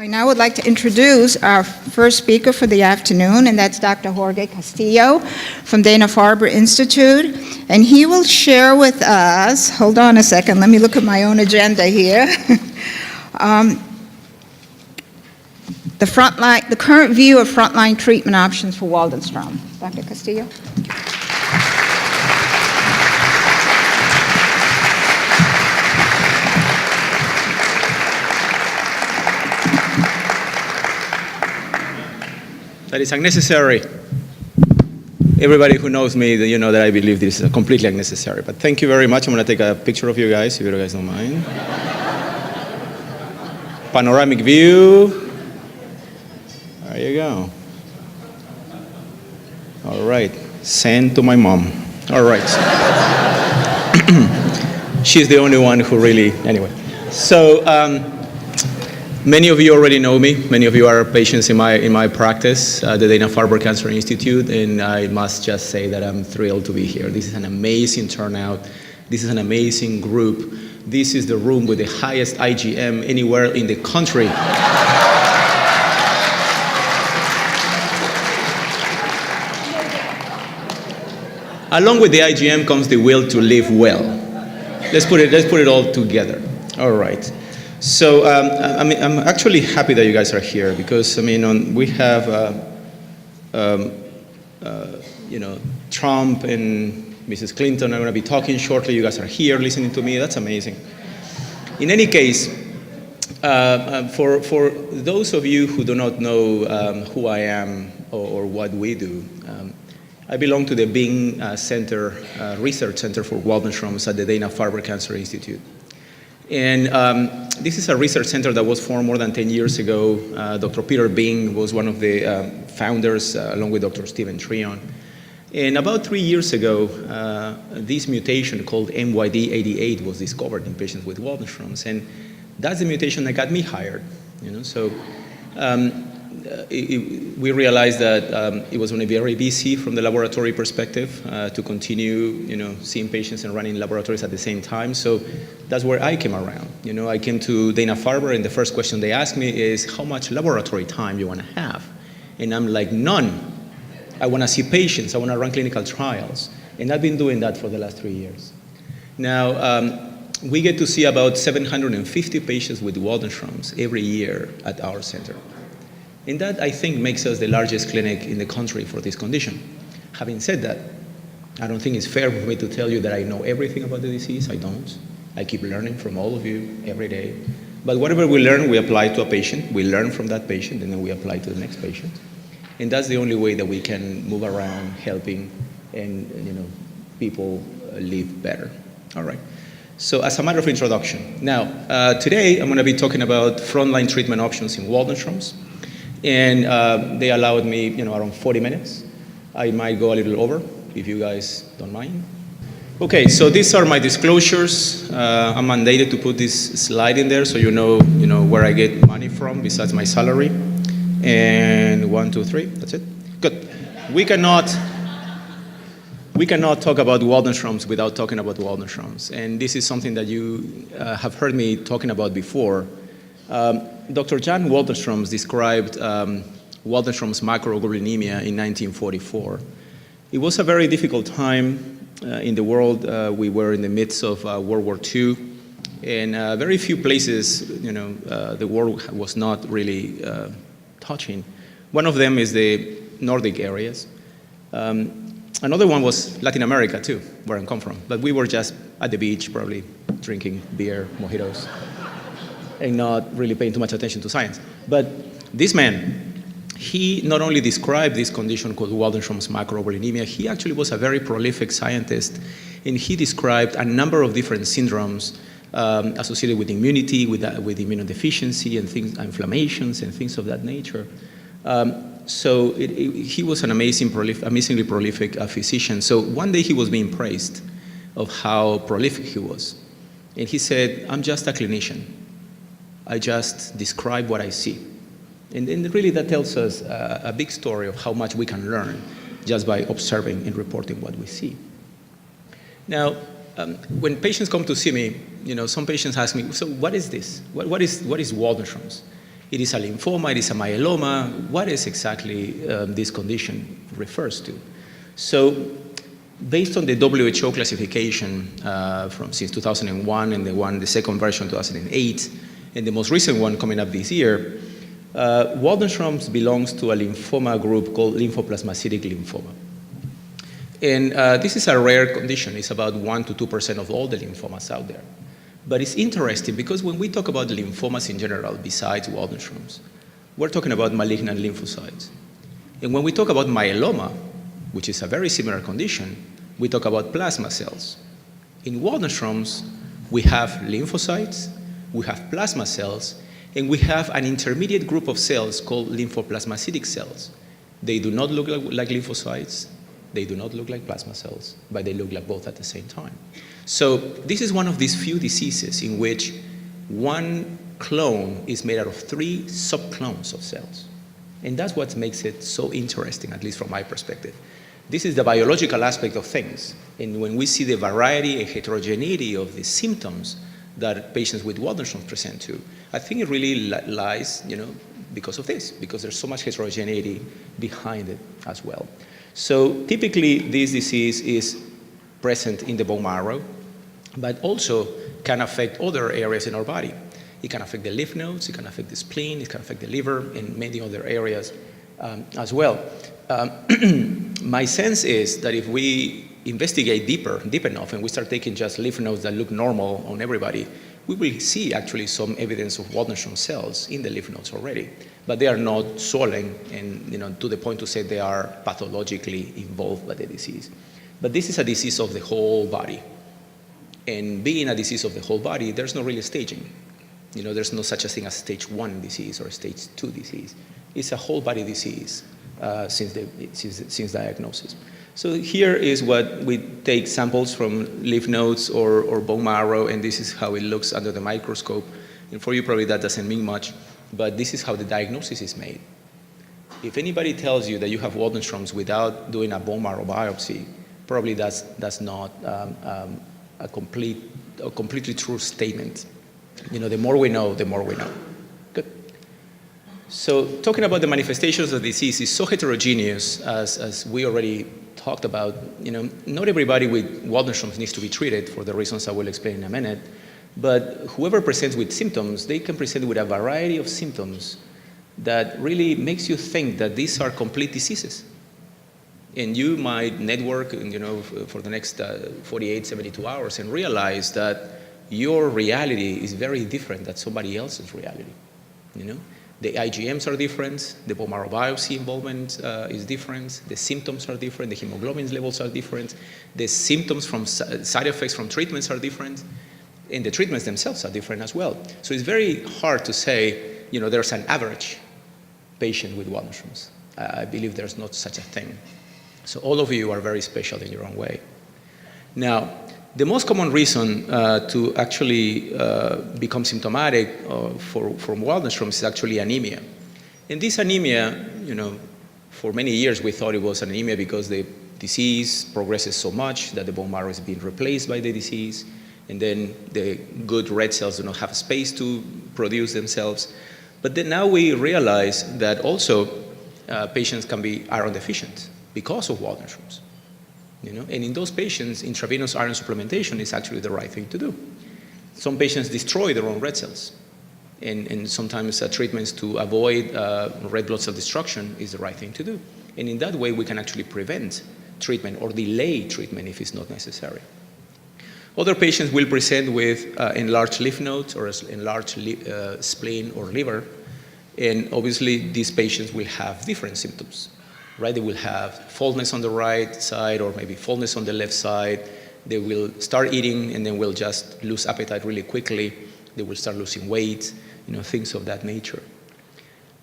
I now would like to introduce our first speaker for the afternoon, and that's Dr. Jorge Castillo from Dana-Farber Institute. And he will share with us, hold on a second, let me look at my own agenda here. The current view of frontline treatment options for Waldenstrom. Dr. Castillo. That is unnecessary. Everybody who knows me, you know that I believe this is completely unnecessary. But thank you very much. I'm going to take a picture of you guys, if you guys don't mind. Panoramic view. There you go. All right. Send to my mom. All right. She's the only one who really, anyway. So, many of you already know me. Many of you are patients in my practice, the Dana-Farber Cancer Institute, and I must just say that I'm thrilled to be here. This is an amazing turnout. This is an amazing group. This is the room with the highest IgM anywhere in the country. Along with the IgM comes the will to live well. Let's put it all together. All right. So I'm actually happy that you guys are here because we have Trump and Mrs. Clinton are going to be talking shortly. You guys are here listening to me. That's amazing. In any case, for those of you who do not know who I am or what we do, I belong to the Bing Research Center for Waldenstrom's at the Dana-Farber Cancer Institute. And this is a research center that was formed more than 10 years ago. Dr. Peter Bing was one of the founders, along with Dr. Stephen Treon. And about 3 years ago, this mutation called MYD88 was discovered in patients with Waldenstrom's. And that's the mutation that got me hired. So we realized that it was going to be very busy from the laboratory perspective to continue, seeing patients and running laboratories at the same time. So that's where I came around. I came to Dana-Farber, and the first question they asked me is, how much laboratory time you want to have? And I'm like, none. I want to see patients. I want to run clinical trials. And I've been doing that for the last 3 years. Now, we get to see about 750 patients with Waldenstrom's every year at our center. And that, I think, makes us the largest clinic in the country for this condition. Having said that, I don't think it's fair for me to tell you that I know everything about the disease. I don't. I keep learning from all of you every day. But whatever we learn, we apply to a patient. We learn from that patient, and then we apply to the next patient. And that's the only way that we can move around helping and people live better. All right. So as a matter of introduction, now, today I'm going to be talking about frontline treatment options in Waldenstrom's. And they allowed me, around 40 minutes. I might go a little over, if you guys don't mind. Okay, so these are my disclosures. I'm mandated to put this slide in there so you know where I get money from besides my salary. And 1, 2, 3, that's it. Good. We cannot talk about Waldenstrom's without talking about Waldenstrom's. And this is something that you have heard me talking about before. Dr. Jan Waldenstrom's described Waldenstrom's macroglobulinemia in 1944. It was a very difficult time in the world. We were in the midst of World War II, and very few places, the world was not really touching. One of them is the Nordic areas. Another one was Latin America too, where I come from. But we were just at the beach, probably drinking beer, mojitos, and not really paying too much attention to science. But this man, he not only described this condition called Waldenstrom's macroglobulinemia, he actually was a very prolific scientist, and he described a number of different syndromes associated with immunity, with immunodeficiency and things, inflammations and things of that nature. So he was an amazingly prolific physician. So one day he was being praised of how prolific he was. And he said, I'm just a clinician. I just describe what I see. And really that tells us a big story of how much we can learn just by observing and reporting what we see. Now, when patients come to see me, some patients ask me, so what is this? What is Waldenstrom's? It is a lymphoma, it is a myeloma. What is exactly this condition refers to? So based on the WHO classification since 2001 and the second version 2008, and the most recent one coming up this year, Waldenstrom's belongs to a lymphoma group called lymphoplasmacytic lymphoma. And this is a rare condition. It's about 1 to 2% of all the lymphomas out there. But it's interesting because when we talk about lymphomas in general, besides Waldenstrom's, we're talking about malignant lymphocytes. And when we talk about myeloma, which is a very similar condition, we talk about plasma cells. In Waldenstrom's, we have lymphocytes, we have plasma cells, and we have an intermediate group of cells called lymphoplasmacytic cells. They do not look like lymphocytes, they do not look like plasma cells, but they look like both at the same time. So this is one of these few diseases in which one clone is made out of 3 subclones of cells. And that's what makes it so interesting, at least from my perspective. This is the biological aspect of things. And when we see the variety and heterogeneity of the symptoms that patients with Waldenstrom's present to, I think it really lies, because of this, because there's so much heterogeneity behind it as well. So typically, this disease is present in the bone marrow, but also can affect other areas in our body. It can affect the lymph nodes, it can affect the spleen, it can affect the liver, and many other areas as well. My sense is that if we investigate deep enough, and we start taking just lymph nodes that look normal on everybody, we will see actually some evidence of Waldenström cells in the lymph nodes already. But they are not swollen and to the point to say they are pathologically involved by the disease. But this is a disease of the whole body. And being a disease of the whole body, there's no real staging. There's no such a thing as stage 1 disease or stage 2 disease. It's a whole body disease since diagnosis. So here is what we take samples from lymph nodes or bone marrow, and this is how it looks under the microscope. And for you, probably that doesn't mean much, but this is how the diagnosis is made. If anybody tells you that you have Waldenstrom's without doing a bone marrow biopsy, probably that's not a completely true statement. The more we know, the more we know. Good. So talking about the manifestations of the disease is so heterogeneous, as we already talked about. Not everybody with Waldenstrom's needs to be treated for the reasons I will explain in a minute, but whoever presents with symptoms, they can present with a variety of symptoms that really makes you think that these are complete diseases. And you might network, for the next 48, 72 hours and realize that your reality is very different than somebody else's reality. The IgMs are different, the bone marrow biopsy involvement is different, the symptoms are different, the hemoglobin levels are different, the symptoms from side effects from treatments are different, and the treatments themselves are different as well. So it's very hard to say, there's an average patient with Waldenstrom's. I believe there's not such a thing. So all of you are very special in your own way. Now, the most common reason to actually become symptomatic from Waldenstrom's is actually anemia. And this anemia, for many years we thought it was anemia because the disease progresses so much that the bone marrow is being replaced by the disease, and then the good red cells do not have space to produce themselves. But then now we realize that also patients can be iron deficient because of Waldenstrom's. And in those patients, intravenous iron supplementation is actually the right thing to do. Some patients destroy their own red cells, and sometimes treatments to avoid red blood cell destruction is the right thing to do. And in that way, we can actually prevent treatment or delay treatment if it's not necessary. Other patients will present with enlarged lymph nodes or enlarged spleen or liver, and obviously these patients will have different symptoms. Right? They will have fullness on the right side or maybe fullness on the left side. They will start eating and then will just lose appetite really quickly. They will start losing weight, things of that nature.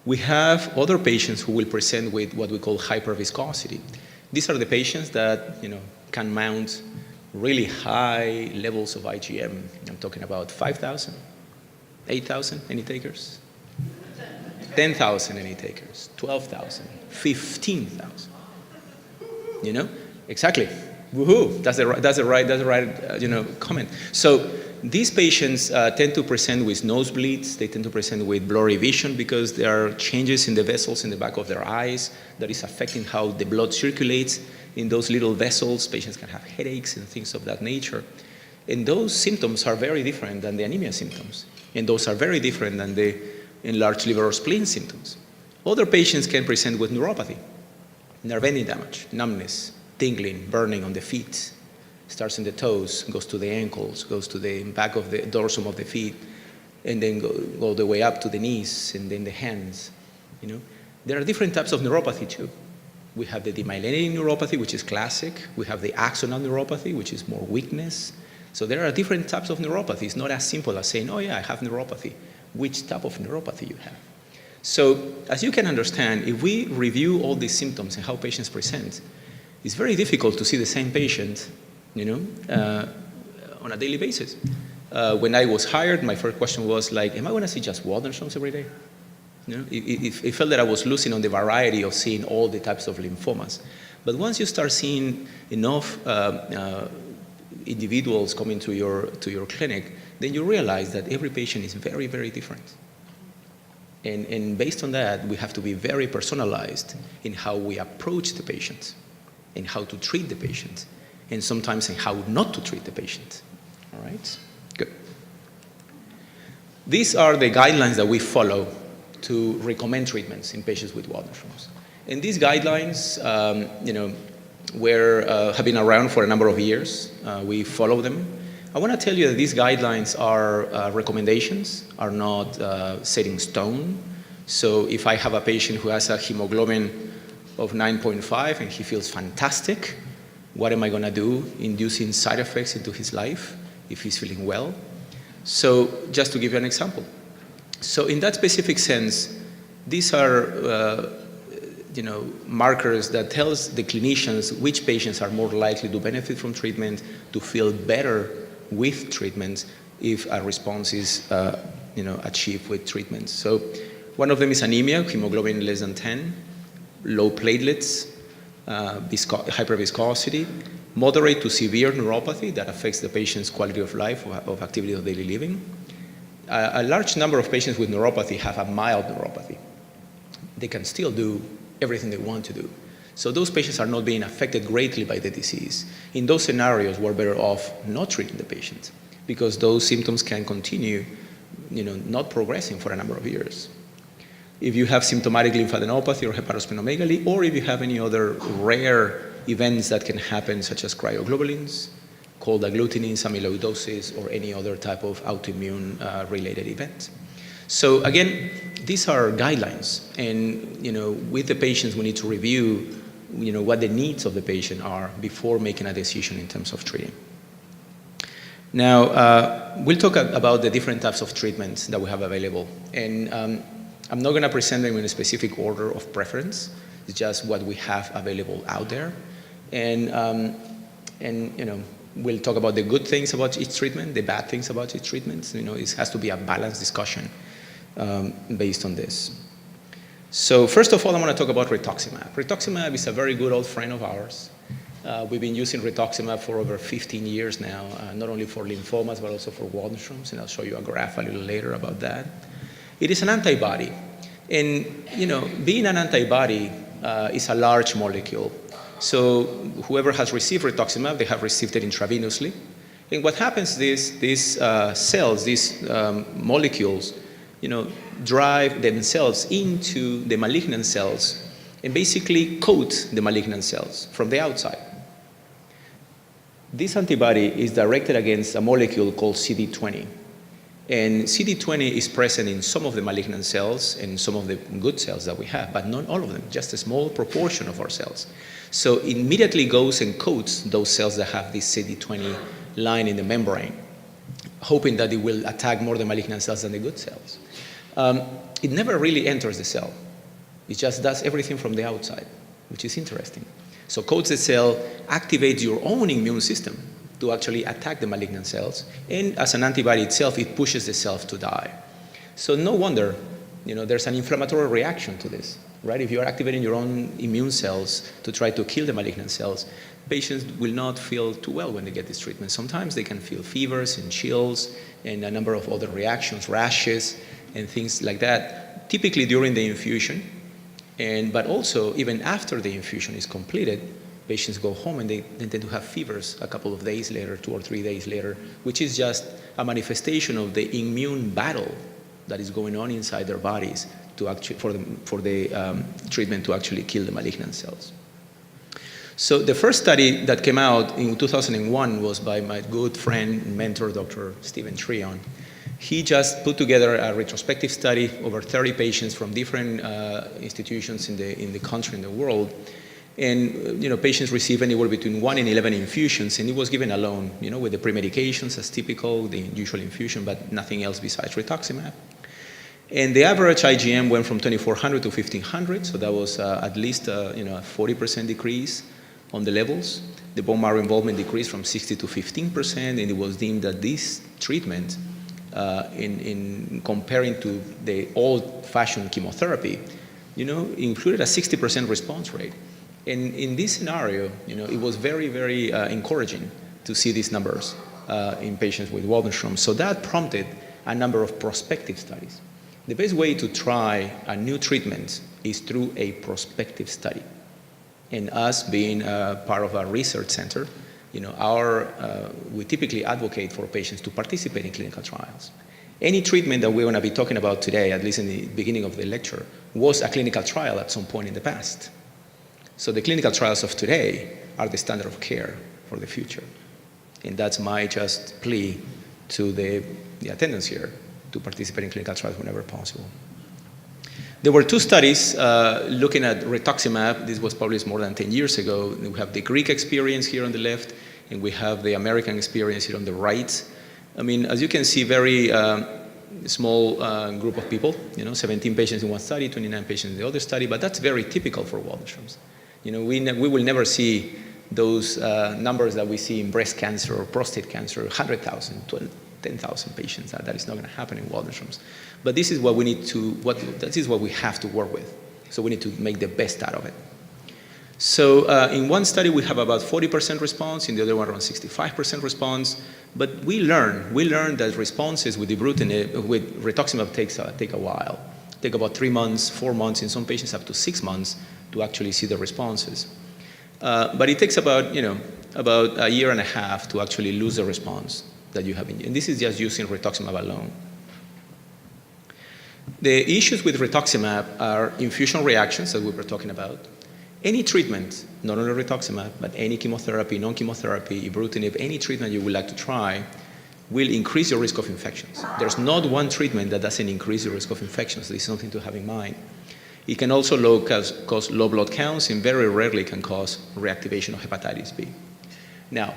We have other patients who will present with what we call hyperviscosity. These are the patients that can mount really high levels of IgM. I'm talking about 5,000, 8,000, any takers? 10,000 any takers, 12,000, 15,000. Exactly. Woohoo! That's the right comment. So these patients tend to present with nosebleeds. They tend to present with blurry vision because there are changes in the vessels in the back of their eyes that is affecting how the blood circulates in those little vessels. Patients can have headaches and things of that nature. And those symptoms are very different than the anemia symptoms. And those are very different than the enlarged liver or spleen symptoms. Other patients can present with neuropathy, nerve ending damage, numbness, tingling, burning on the feet, starts in the toes, goes to the ankles, goes to the back of the dorsum of the feet, and then go the way up to the knees and then the hands. There are different types of neuropathy too. We have the demyelinating neuropathy, which is classic. We have the axonal neuropathy, which is more weakness. So there are different types of neuropathy. It's not as simple as saying, oh yeah, I have neuropathy. Which type of neuropathy you have? So as you can understand, if we review all these symptoms and how patients present, it's very difficult to see the same patient, on a daily basis. When I was hired, my first question was like, am I going to see just Waldenstrom's every day? It felt that I was losing on the variety of seeing all the types of lymphomas. But once you start seeing enough individuals coming to your clinic, then you realize that every patient is very, very different. And based on that, we have to be very personalized in how we approach the patient, in how to treat the patient, and sometimes in how not to treat the patient. All right? Good. These are the guidelines that we follow to recommend treatments in patients with Waldenstrom's. And these guidelines, have been around for a number of years. We follow them. I want to tell you that these guidelines are recommendations, are not set in stone. So if I have a patient who has a hemoglobin of 9.5 and he feels fantastic, what am I going to do inducing side effects into his life if he's feeling well? So just to give you an example. So in that specific sense, these are markers that tells the clinicians which patients are more likely to benefit from treatment, to feel better with treatment if a response is achieved with treatment. So one of them is anemia, hemoglobin less than 10, low platelets, hyperviscosity, moderate to severe neuropathy that affects the patient's quality of life, of activity of daily living. A large number of patients with neuropathy have a mild neuropathy. They can still do everything they want to do. So those patients are not being affected greatly by the disease. In those scenarios, we're better off not treating the patient because those symptoms can continue, not progressing for a number of years. If you have symptomatic lymphadenopathy or hepatosplenomegaly, or if you have any other rare events that can happen, such as cryoglobulins, cold agglutinins, amyloidosis, or any other type of autoimmune related event. So again, these are guidelines, and with the patients we need to review what the needs of the patient are before making a decision in terms of treating. Now, we'll talk about the different types of treatments that we have available, and I'm not going to present them in a specific order of preference. It's just what we have available out there, and we'll talk about the good things about each treatment, the bad things about each treatment. It has to be a balanced discussion based on this. So first of all, I want to talk about rituximab. Rituximab is a very good old friend of ours. We've been using rituximab for over 15 years now, not only for lymphomas, but also for Waldenstrom's, and I'll show you a graph a little later about that. It is an antibody, and being an antibody is a large molecule. So whoever has received rituximab, they have received it intravenously. And what happens is these cells, these molecules, drive themselves into the malignant cells and basically coat the malignant cells from the outside. This antibody is directed against a molecule called CD20. And CD20 is present in some of the malignant cells and some of the good cells that we have, but not all of them, just a small proportion of our cells. So it immediately goes and coats those cells that have this CD20 line in the membrane, hoping that it will attack more the malignant cells than the good cells. It never really enters the cell. It just does everything from the outside, which is interesting. So coats the cell, activates your own immune system to actually attack the malignant cells, and as an antibody itself, it pushes the cells to die. So no wonder, there's an inflammatory reaction to this. right? If you're activating your own immune cells to try to kill the malignant cells, patients will not feel too well when they get this treatment. Sometimes they can feel fevers and chills and a number of other reactions, rashes and things like that, typically during the infusion. But also, even after the infusion is completed, patients go home and they tend to have fevers a couple of days later, 2 or 3 days later, which is just a manifestation of the immune battle that is going on inside their bodies to actually, for the treatment to actually kill the malignant cells. So the first study that came out in 2001 was by my good friend and mentor, Dr. Stephen Treon. He just put together a retrospective study over 30 patients from different institutions in the country and the world. And patients receive anywhere between 1 and 11 infusions, and it was given alone, with the pre-medications as typical, the usual infusion, but nothing else besides rituximab. And the average IgM went from 2,400 to 1,500, so that was at least a 40% decrease on the levels. The bone marrow involvement decreased from 60 to 15%, and it was deemed that this treatment, in comparing to the old-fashioned chemotherapy, included a 60% response rate. And in this scenario, it was very, very encouraging to see these numbers in patients with Waldenström. So that prompted a number of prospective studies. The best way to try a new treatment is through a prospective study. And us being part of a research center, we typically advocate for patients to participate in clinical trials. Any treatment that we're going to be talking about today, at least in the beginning of the lecture, was a clinical trial at some point in the past. So the clinical trials of today are the standard of care for the future. And that's my just plea to the attendance here to participate in clinical trials whenever possible. There were 2 studies looking at rituximab. This was published more than 10 years ago. We have the Greek experience here on the left, and we have the American experience here on the right. I mean, as you can see, very small group of people, 17 patients in one study, 29 patients in the other study, but that's very typical for Waldenström's. We will never see those numbers that we see in breast cancer or prostate cancer, 100,000, 10,000 patients. That is not going to happen in Waldenström's. But this is what we need to, this is what we have to work with. So we need to make the best out of it. So in one study, we have about 40% response, in the other one around 65% response. But we learned that responses with ibrutinib, with rituximab take a while. Take about 3 months, 4 months, in some patients up to 6 months to actually see the responses. But it takes about a year and a half to actually lose the response that you have been, and this is just using rituximab alone. The issues with rituximab are infusion reactions that we were talking about. Any treatment, not only rituximab, but any chemotherapy, non-chemotherapy, ibrutinib, any treatment you would like to try will increase your risk of infections. There's not one treatment that doesn't increase your risk of infections. This is something to have in mind. It can also cause low blood counts, and very rarely can cause reactivation of hepatitis B. Now,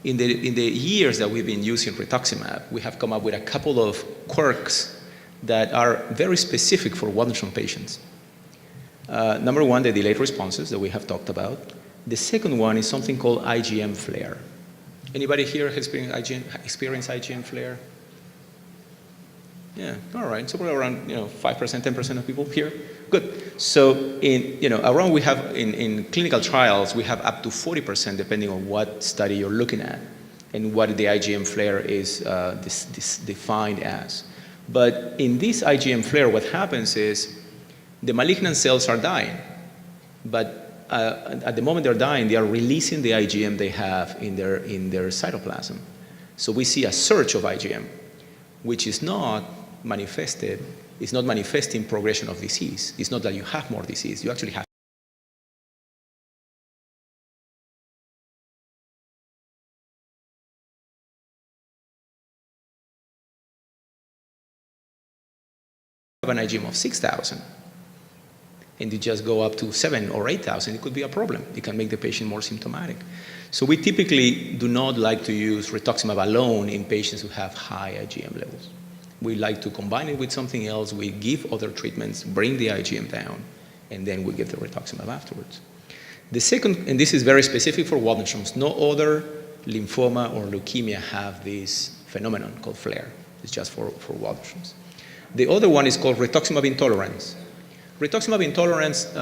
in the years that we've been using rituximab, we have come up with a couple of quirks that are very specific for Waldenström patients. Number one, the delayed responses that we have talked about. The second one is something called IgM flare. Anybody here has experienced IgM flare? Yeah, all right. So we're around 5%, 10% of people here. Good. So around we have in clinical trials we have up to 40% depending on what study you're looking at and what the IgM flare is defined as. But in this IgM flare, what happens is the malignant cells are dying, but at the moment they're dying, they are releasing the IgM they have in their cytoplasm. So we see a surge of IgM, which is not manifested. It's not manifesting progression of disease. It's not that you have more disease. You actually have an IgM of 6,000, and you just go up to 7,000 or 8,000, it could be a problem. It can make the patient more symptomatic. So we typically do not like to use rituximab alone in patients who have high IgM levels. We like to combine it with something else. We give other treatments, bring the IgM down, and then we give the rituximab afterwards. The second, and this is very specific for Waldenström's, no other lymphoma or leukemia have this phenomenon called flare. It's just for Waldenström's. The other one is called rituximab intolerance. Rituximab intolerance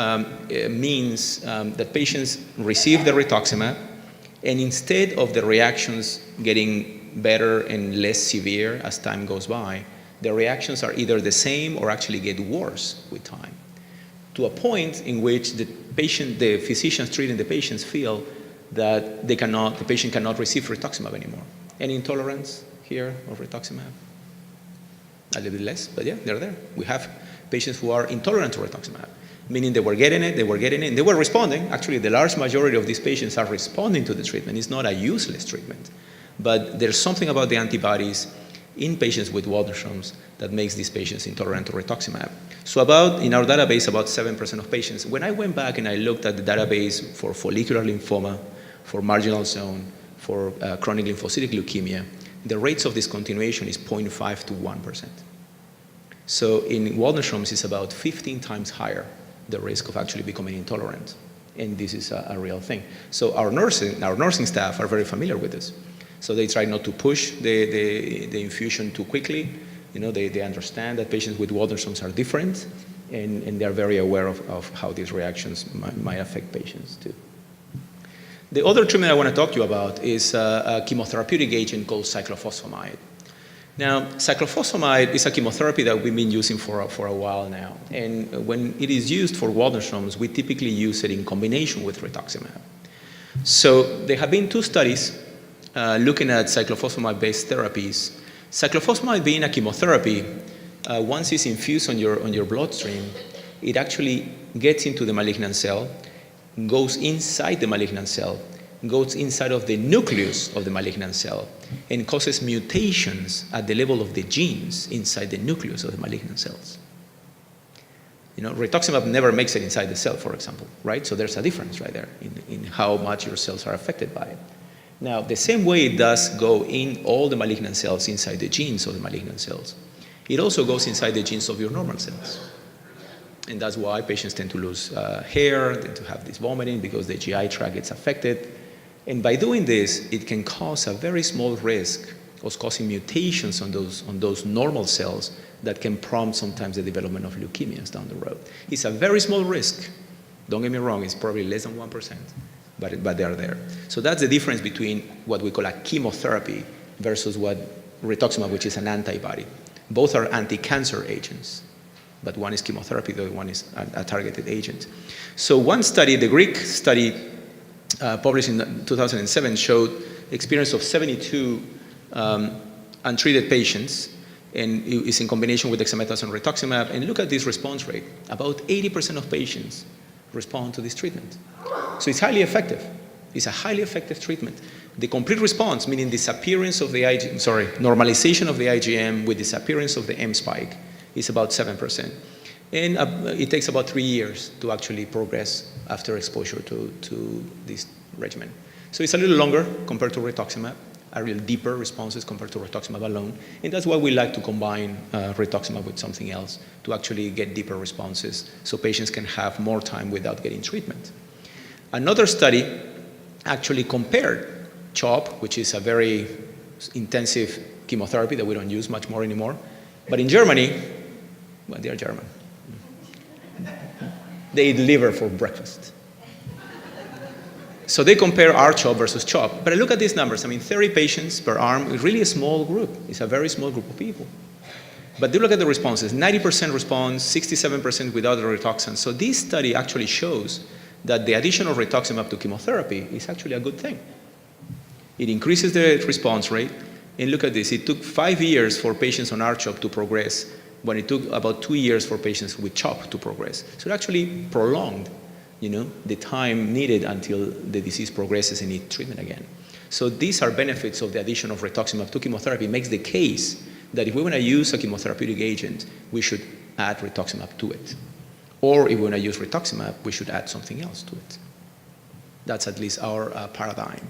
means that patients receive the rituximab, and instead of the reactions getting better and less severe as time goes by, the reactions are either the same or actually get worse with time, to a point in which the physicians treating the patients feel that the patient cannot receive rituximab anymore. Any intolerance here of rituximab? A little bit less, but yeah, they're there. We have patients who are intolerant to rituximab, meaning they were getting it, and they were responding. Actually, the large majority of these patients are responding to the treatment. It's not a useless treatment. But there's something about the antibodies in patients with Waldenstrom's that makes these patients intolerant to rituximab. So in our database, about 7% of patients. When I went back and I looked at the database for follicular lymphoma, for marginal zone, for chronic lymphocytic leukemia, the rates of discontinuation is 0.5 to 1%. So in Waldenstrom's, it's about 15 times higher, the risk of actually becoming intolerant. And this is a real thing. So our nursing staff are very familiar with this. So they try not to push the infusion too quickly. They understand that patients with Waldenstrom's are different, and they're very aware of how these reactions might affect patients too. The other treatment I want to talk to you about is a chemotherapeutic agent called cyclophosphamide. Now, cyclophosphamide is a chemotherapy that we've been using for a while now. And when it is used for Waldenstrom's, we typically use it in combination with rituximab. So there have been 2 studies looking at cyclophosphamide-based therapies. Cyclophosphamide being a chemotherapy, once it's infused on your bloodstream, it actually gets into the malignant cell, goes inside the malignant cell, goes inside of the nucleus of the malignant cell, and causes mutations at the level of the genes inside the nucleus of the malignant cells. Rituximab never makes it inside the cell, for example, right? So there's a difference right there in how much your cells are affected by it. Now, the same way it does go in all the malignant cells inside the genes of the malignant cells, it also goes inside the genes of your normal cells. And that's why patients tend to lose hair, tend to have this vomiting, because the GI tract gets affected. And by doing this, it can cause a very small risk of causing mutations on those normal cells that can prompt sometimes the development of leukemias down the road. It's a very small risk. Don't get me wrong, it's probably less than 1%, but they are there. So that's the difference between what we call a chemotherapy versus what rituximab, which is an antibody. Both are anti-cancer agents, but one is chemotherapy, the other one is a targeted agent. So one study, the Greek study, published in 2007, showed experience of 72 untreated patients, and it's in combination with dexamethasone rituximab. And look at this response rate. About 80% of patients respond to this treatment. So it's highly effective. It's a highly effective treatment. The complete response, meaning disappearance of the normalization of the IgM with disappearance of the M spike, is about 7%. And it takes about 3 years to actually progress after exposure to this regimen. So it's a little longer compared to rituximab, a real deeper responses compared to rituximab alone. And that's why we like to combine rituximab with something else to actually get deeper responses so patients can have more time without getting treatment. Another study actually compared CHOP, which is a very intensive chemotherapy that we don't use much more anymore. But in Germany, well, they are German. They eat liver for breakfast. So they compare our CHOP versus CHOP. But I look at these numbers. 30 patients per arm is really a small group. It's a very small group of people. But do look at the responses. 90% response, 67% without the Rituxan. So this study actually shows that the addition of rituximab to chemotherapy is actually a good thing. It increases the response rate. And look at this. It took 5 years for patients on R-CHOP to progress, when it took about 2 years for patients with CHOP to progress. So it actually prolonged, the time needed until the disease progresses and needs treatment again. So these are benefits of the addition of rituximab to chemotherapy. It makes the case that if we want to use a chemotherapeutic agent, we should add rituximab to it. Or if we want to use rituximab, we should add something else to it. That's at least our paradigm.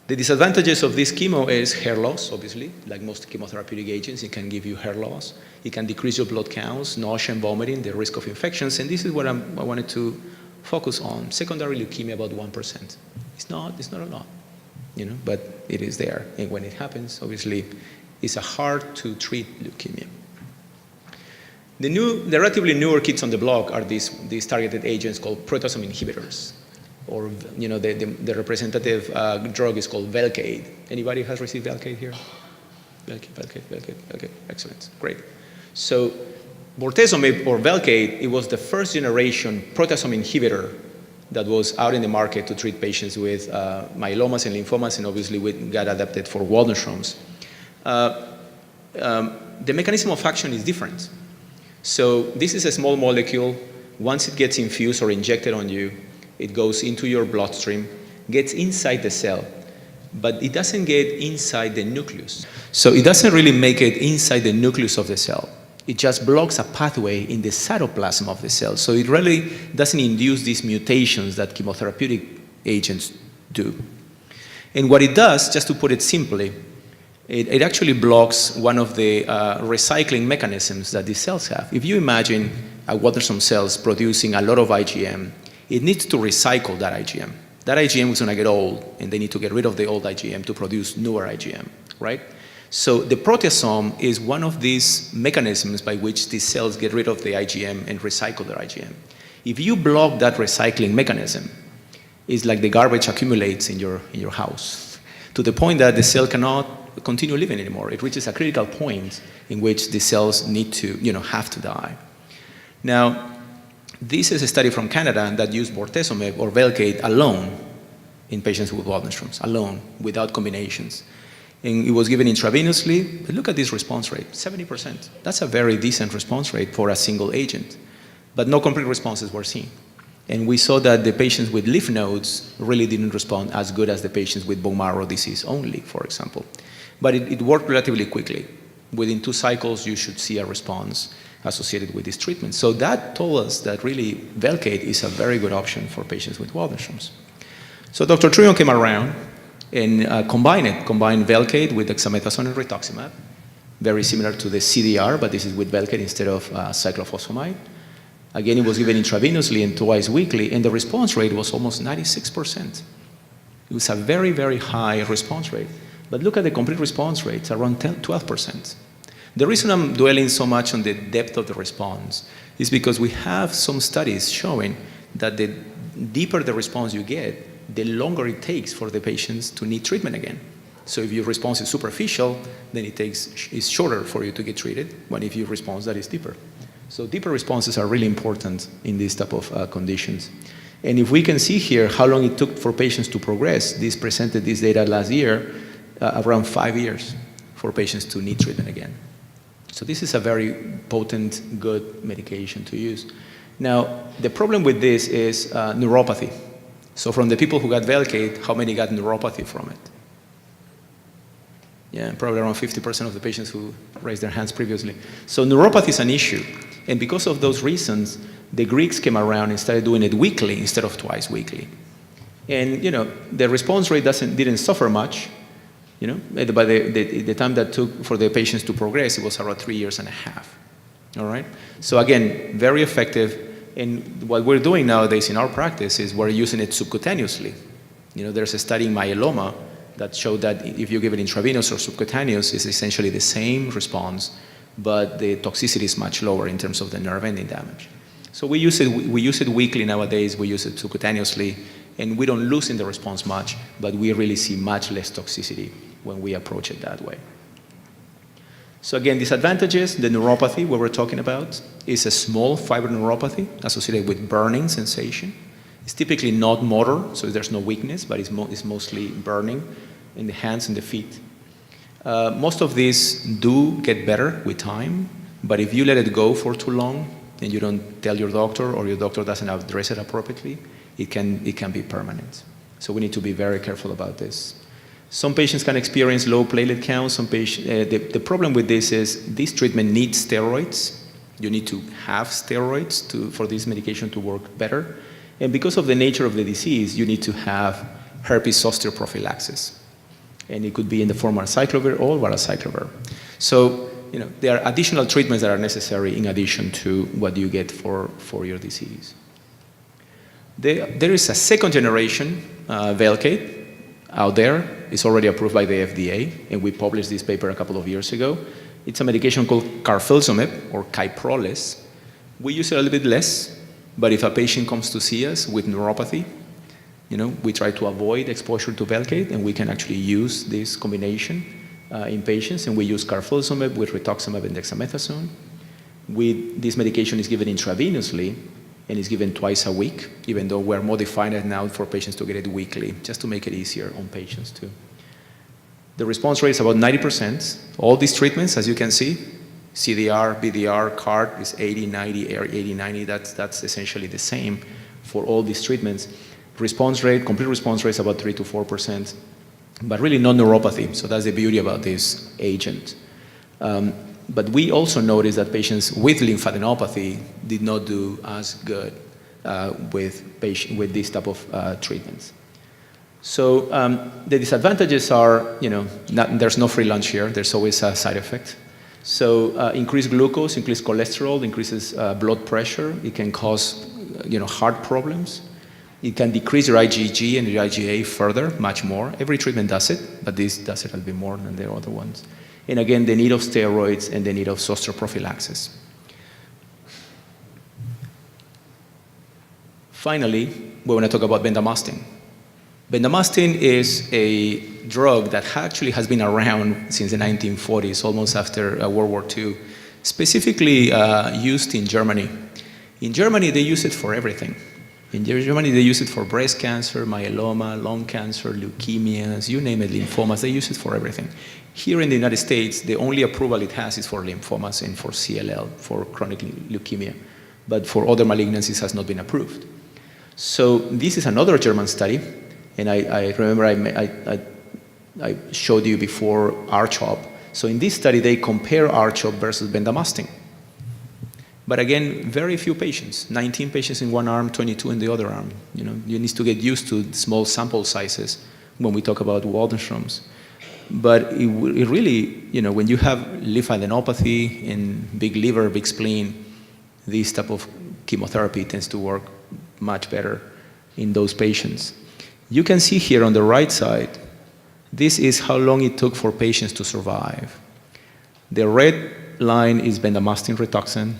The disadvantages of this chemo is hair loss, obviously. Like most chemotherapeutic agents, it can give you hair loss. It can decrease your blood counts, nausea and vomiting, the risk of infections. And this is what I wanted to focus on. Secondary leukemia, about 1%. It's not a lot, but it is there. And when it happens, obviously, it's a hard to treat leukemia. The relatively newer kids on the block are these targeted agents called proteasome inhibitors, or the representative drug is called Velcade. Anybody has received Velcade here? Velcade. Excellent, great. So bortezomib or Velcade, it was the first generation proteasome inhibitor that was out in the market to treat patients with myelomas and lymphomas, and obviously got adapted for Waldenstrom's. The mechanism of action is different. So this is a small molecule. Once it gets infused or injected on you, it goes into your bloodstream, gets inside the cell, but it doesn't get inside the nucleus. So it doesn't really make it inside the nucleus of the cell. It just blocks a pathway in the cytoplasm of the cell. So it really doesn't induce these mutations that chemotherapeutic agents do. And what it does, just to put it simply, it actually blocks one of the recycling mechanisms that these cells have. If you imagine a Waldenstrom cells producing a lot of IgM, it needs to recycle that IgM. That IgM is going to get old, and they need to get rid of the old IgM to produce newer IgM, right? So the proteasome is one of these mechanisms by which these cells get rid of the IgM and recycle their IgM. If you block that recycling mechanism, it's like the garbage accumulates in your house to the point that the cell cannot continue living anymore. It reaches a critical point in which the cells need to, have to die. Now, this is a study from Canada that used bortezomib or Velcade alone in patients with Waldenstrom's, alone, without combinations. And it was given intravenously. But look at this response rate, 70%. That's a very decent response rate for a single agent. But no complete responses were seen. And we saw that the patients with lymph nodes really didn't respond as good as the patients with bone marrow disease only, for example. But it worked relatively quickly. Within 2 cycles, you should see a response associated with this treatment. So that told us that really Velcade is a very good option for patients with Waldenstrom's. So Dr. Truon came around and combined Velcade with dexamethasone and rituximab, very similar to the CDR, but this is with Velcade instead of cyclophosphamide. Again, it was given intravenously and twice weekly, and the response rate was almost 96%. It was a very, very high response rate. But look at the complete response rates, around 12%. The reason I'm dwelling so much on the depth of the response is because we have some studies showing that the deeper the response you get, the longer it takes for the patients to need treatment again. So if your response is superficial, then it's shorter for you to get treated, when if your response that is deeper. So deeper responses are really important in these type of conditions. And if we can see here how long it took for patients to progress, this presented this data last year, around 5 years for patients to need treatment again. So this is a very potent, good medication to use. Now, the problem with this is neuropathy. So from the people who got Velcade, how many got neuropathy from it? Yeah, probably around 50% of the patients who raised their hands previously. So neuropathy is an issue. And because of those reasons, the Greeks came around and started doing it weekly instead of twice weekly. And, the response rate didn't suffer much. By the time that took for the patients to progress, it was around 3.5 years. All right? So again, very effective. And what we're doing nowadays in our practice is we're using it subcutaneously. There's a study in myeloma that showed that if you give it intravenous or subcutaneous, it's essentially the same response, but the toxicity is much lower in terms of the nerve ending damage. So we use it weekly nowadays. We use it subcutaneously, and we don't loosen the response much, but we really see much less toxicity when we approach it that way. So again, disadvantages, the neuropathy we were talking about is a small fiber neuropathy associated with burning sensation. It's typically not motor, so there's no weakness, but it's mostly burning in the hands and the feet. Most of these do get better with time, but if you let it go for too long and you don't tell your doctor, or your doctor doesn't address it appropriately, it can be permanent. So we need to be very careful about this. Some patients can experience low platelet counts. The problem with this is this treatment needs steroids. You need to have steroids for this medication to work better. And because of the nature of the disease, you need to have herpes zoster prophylaxis. And it could be in the form of acyclovir or valacyclovir. So, there are additional treatments that are necessary in addition to what you get for your disease. There is a second generation Velcade out there. It's already approved by the FDA, and we published this paper a couple of years ago. It's a medication called carfilzomib, or Kyprolis. We use it a little bit less, but if a patient comes to see us with neuropathy, we try to avoid exposure to Velcade, and we can actually use this combination in patients, and we use carfilzomib with rituximab and dexamethasone. This medication is given intravenously, and is given twice a week, even though we're modifying it now for patients to get it weekly, just to make it easier on patients too. The response rate is about 90%. All these treatments, as you can see, CDR, BDR, CART is 80, 90, 80, 90. That's essentially the same for all these treatments. Response rate, complete response rate is about 3 to 4%, but really no neuropathy. So that's the beauty about this agent. But we also noticed that patients with lymphadenopathy did not do as good with this type of treatments. So the disadvantages are, there's no free lunch here. There's always a side effect. So increased glucose, increased cholesterol, increases blood pressure. It can cause, heart problems. It can decrease your IgG and your IgA further, much more. Every treatment does it, but this does it a little bit more than the other ones. And again, the need of steroids and the need of zoster prophylaxis. Finally, we want to talk about bendamustine. Bendamustine is a drug that actually has been around since the 1940s, almost after World War II, specifically used in Germany. In Germany, they use it for everything. In Germany, they use it for breast cancer, myeloma, lung cancer, leukemias, you name it, lymphomas. They use it for everything. Here in the United States, the only approval it has is for lymphomas and for CLL, for chronic leukemia. But for other malignancies, it has not been approved. So this is another German study. And I remember I showed you before R-CHOP. So in this study, they compare R-CHOP versus bendamustine. But again, very few patients, 19 patients in one arm, 22 in the other arm. You need to get used to small sample sizes when we talk about Waldenstrom's. But it really, when you have lymphadenopathy and big liver, big spleen, this type of chemotherapy tends to work much better in those patients. You can see here on the right side, this is how long it took for patients to survive. The red line is bendamustine Rituxan.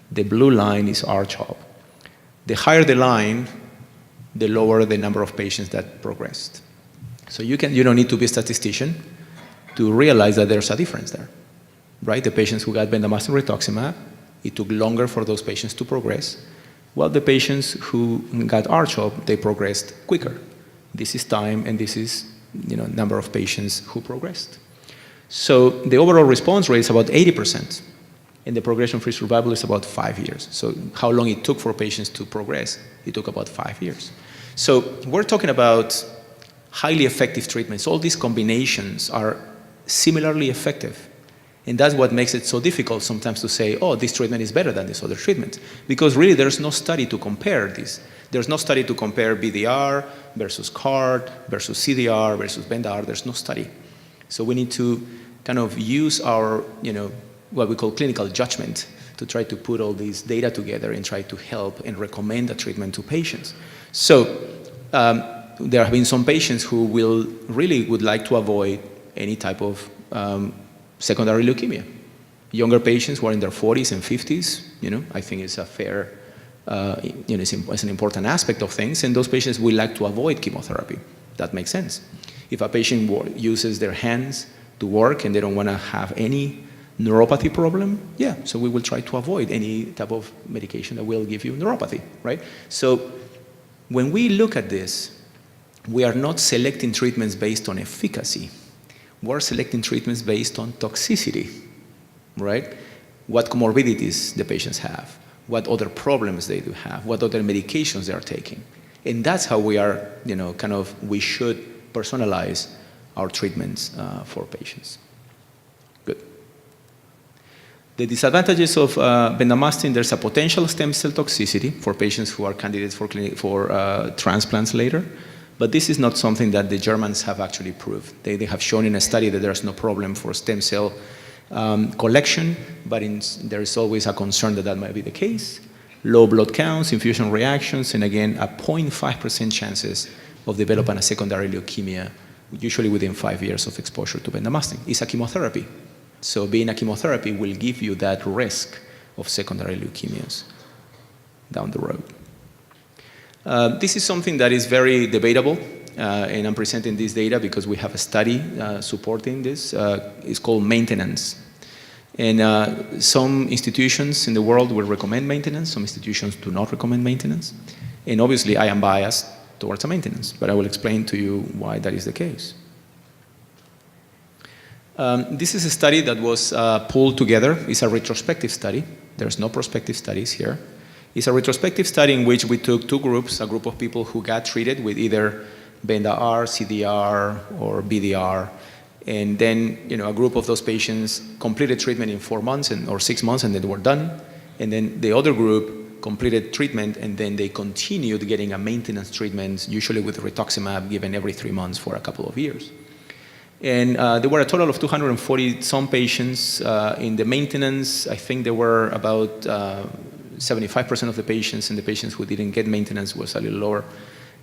The blue line is R-CHOP. The higher the line, the lower the number of patients that progressed. So you don't need to be a statistician to realize that there's a difference there, right? The patients who got bendamustine rituximab, it took longer for those patients to progress, while the patients who got R-CHOP, they progressed quicker. This is time, and this is number of patients who progressed. So the overall response rate is about 80%. And the progression-free survival is about 5 years. So how long it took for patients to progress? It took about 5 years. So we're talking about highly effective treatments. All these combinations are similarly effective. And that's what makes it so difficult sometimes to say, oh, this treatment is better than this other treatment. Because really there's no study to compare this. There's no study to compare BDR versus CART versus CDR versus BendR. There's no study. So we need to kind of use our, what we call clinical judgment to try to put all these data together and try to help and recommend a treatment to patients. So there have been some patients who would like to avoid any type of secondary leukemia. Younger patients who are in their 40s and 50s, I think it's a fair, it's an important aspect of things, and those patients will like to avoid chemotherapy. That makes sense. If a patient uses their hands to work and they don't want to have any neuropathy problem, so we will try to avoid any type of medication that will give you neuropathy, right? So when we look at this, we are not selecting treatments based on efficacy. We're selecting treatments based on toxicity, right? What comorbidities the patients have, what other problems they do have, what other medications they are taking. And that's how we are, we should personalize our treatments for patients. Good. The disadvantages of bendamustine, there's a potential stem cell toxicity for patients who are candidates for transplants later. But this is not something that the Germans have actually proved. They have shown in a study that there's no problem for stem cell collection, but there is always a concern that might be the case. Low blood counts, infusion reactions, and again, a 0.5% chances of developing a secondary leukemia, usually within 5 years of exposure to bendamustine. It's a chemotherapy. So being a chemotherapy will give you that risk of secondary leukemias down the road. This is something that is very debatable, and I'm presenting this data because we have a study supporting this. It's called maintenance. And some institutions in the world will recommend maintenance, some institutions do not recommend maintenance. And obviously I am biased towards a maintenance, but I will explain to you why that is the case. This is a study that was pulled together. It's a retrospective study. There's no prospective studies here. It's a retrospective study in which we took two groups, a group of people who got treated with either Benda-R, CDR, or BDR, and then a group of those patients completed treatment in 4 months or 6 months, and then they were done. And then the other group completed treatment, and then they continued getting a maintenance treatment, usually with rituximab given every 3 months for a couple of years. And there were a total of 240 some patients in the maintenance. I think there were about 75% of the patients, and the patients who didn't get maintenance was a little lower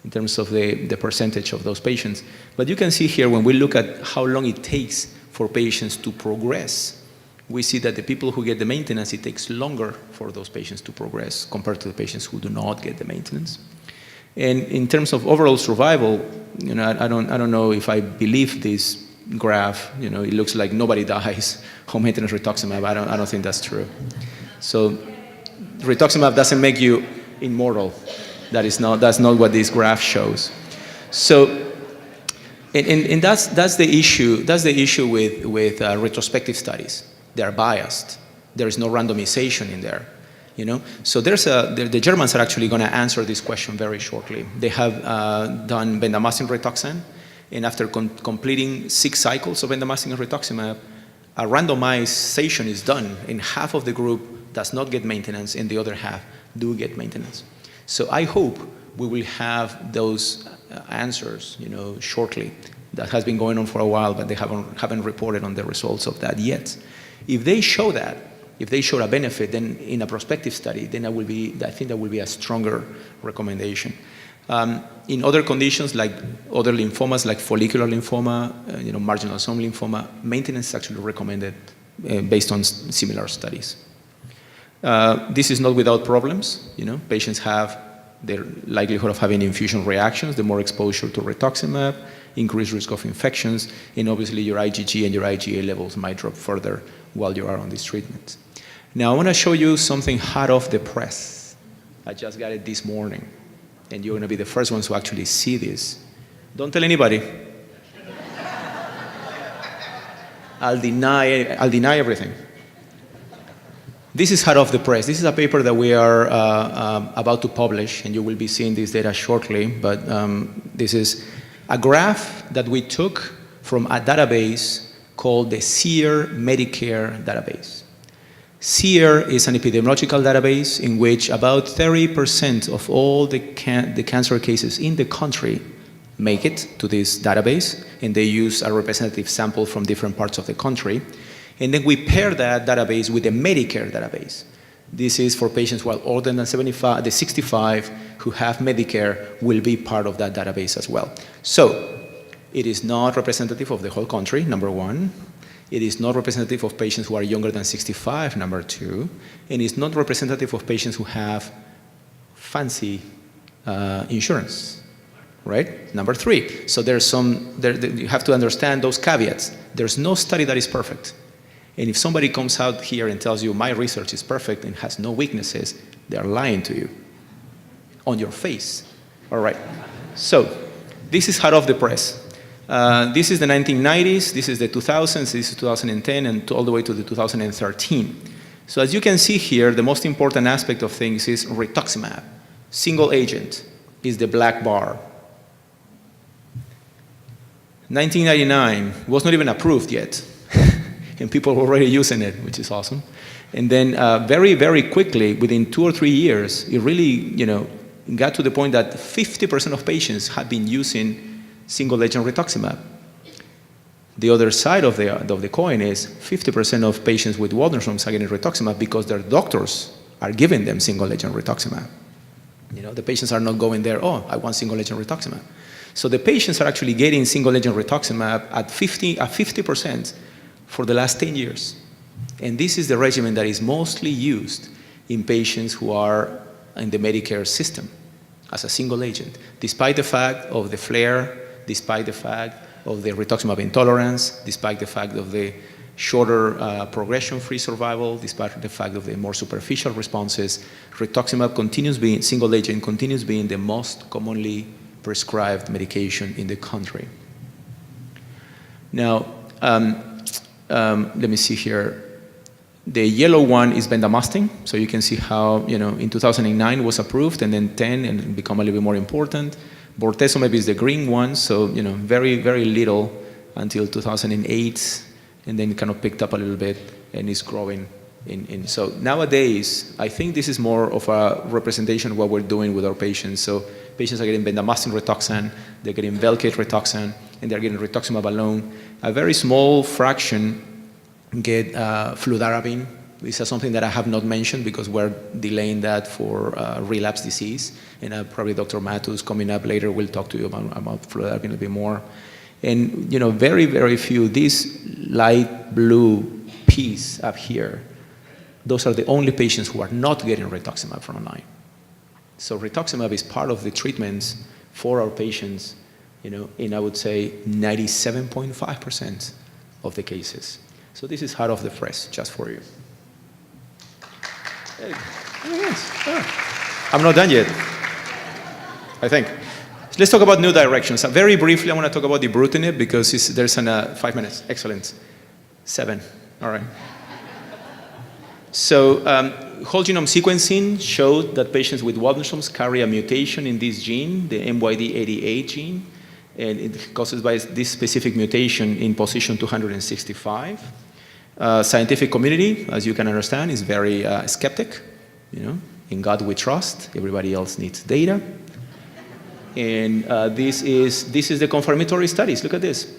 in terms of the percentage of those patients. But you can see here, when we look at how long it takes for patients to progress, we see that the people who get the maintenance, it takes longer for those patients to progress compared to the patients who do not get the maintenance. And in terms of overall survival, I don't know if I believe this graph. It looks like nobody dies on maintenance rituximab. I don't think that's true. So rituximab doesn't make you immortal. That's not what this graph shows. So, and that's the issue. That's the issue with retrospective studies. They are biased. There is no randomization in there. So the Germans are actually going to answer this question very shortly. They have done bendamustine Rituxan, and after completing 6 cycles of bendamustine and rituximab, a randomization is done, and half of the group does not get maintenance, and the other half do get maintenance. So I hope we will have those answers, shortly. That has been going on for a while, but they haven't reported on the results of that yet. If they show that, if they show a benefit, then in a prospective study, then I think that will be a stronger recommendation. In other conditions, like other lymphomas, like follicular lymphoma, marginal zone lymphoma, maintenance is actually recommended based on similar studies. This is not without problems. Patients have their likelihood of having infusion reactions, the more exposure to rituximab, increased risk of infections, and obviously your IgG and your IgA levels might drop further while you are on this treatment. Now I want to show you something hot off the press. I just got it this morning, and you're going to be the first ones to actually see this. Don't tell anybody. I'll deny everything. This is hot off the press. This is a paper that we are about to publish, and you will be seeing this data shortly, but this is a graph that we took from a database called the CXCR Medicare database. CXCR is an epidemiological database in which about 30% of all the cancer cases in the country make it to this database, and they use a representative sample from different parts of the country. And then we pair that database with the Medicare database. This is for patients who are older than 75, the 65 who have Medicare will be part of that database as well. So it is not representative of the whole country, number one. It is not representative of patients who are younger than 65, number two. And it's not representative of patients who have fancy insurance, right? Number three. So you have to understand those caveats. There's no study that is perfect. And if somebody comes out here and tells you my research is perfect and has no weaknesses, they're lying to you on your face. All right. So this is hot off the press. This is the 1990s, this is the 2000s, this is 2010, and all the way to the 2013. So as you can see here, the most important aspect of things is rituximab. Single agent is the black bar. 1999 was not even approved yet. And people were already using it, which is awesome. And then very, very quickly, within 2 or 3 years, it really, got to the point that 50% of patients had been using single-agent rituximab. The other side of the coin is 50% of patients with Waldenström's are getting rituximab because their doctors are giving them single-agent rituximab. The patients are not going there, oh, I want single-agent rituximab. So the patients are actually getting single-agent rituximab at 50% for the last 10 years. And this is the regimen that is mostly used in patients who are in the Medicare system as a single agent, despite the fact of the flare, despite the fact of the rituximab intolerance, despite the fact of the shorter progression-free survival, despite the fact of the more superficial responses. Rituximab continues being, single agent continues being the most commonly prescribed medication in the country. Now, let me see here. The yellow one is bendamustine, so you can see how, in 2009 was approved, and then 10 and become a little bit more important. Bortezomib is the green one, so very, very little until 2008, and then it kind of picked up a little bit and is growing. So nowadays, I think this is more of a representation of what we're doing with our patients. So patients are getting bendamustine Rituxan, they're getting Valkyr Rituxan, and they're getting rituximab alone. A very small fraction get fludarabine. This is something that I have not mentioned because we're delaying that for relapse disease. And probably Dr. Matus coming up later will talk to you about fludarabine a little bit more. And very, very few, this light blue piece up here, those are the only patients who are not getting rituximab frontline. So rituximab is part of the treatments for our patients, in I would say 97.5% of the cases. So this is hot off the press, just for you. Hey, I'm not done yet, I think. So let's talk about new directions. Very briefly, I want to talk about ibrutinib because there's 5 minutes. Excellent. 7. All right. So whole genome sequencing showed that patients with Waldenstrom's carry a mutation in this gene, the MYD88 gene, and it causes by this specific mutation in position 265. Scientific community, as you can understand, is very skeptic. In God we trust. Everybody else needs data. And this is the confirmatory studies. Look at this.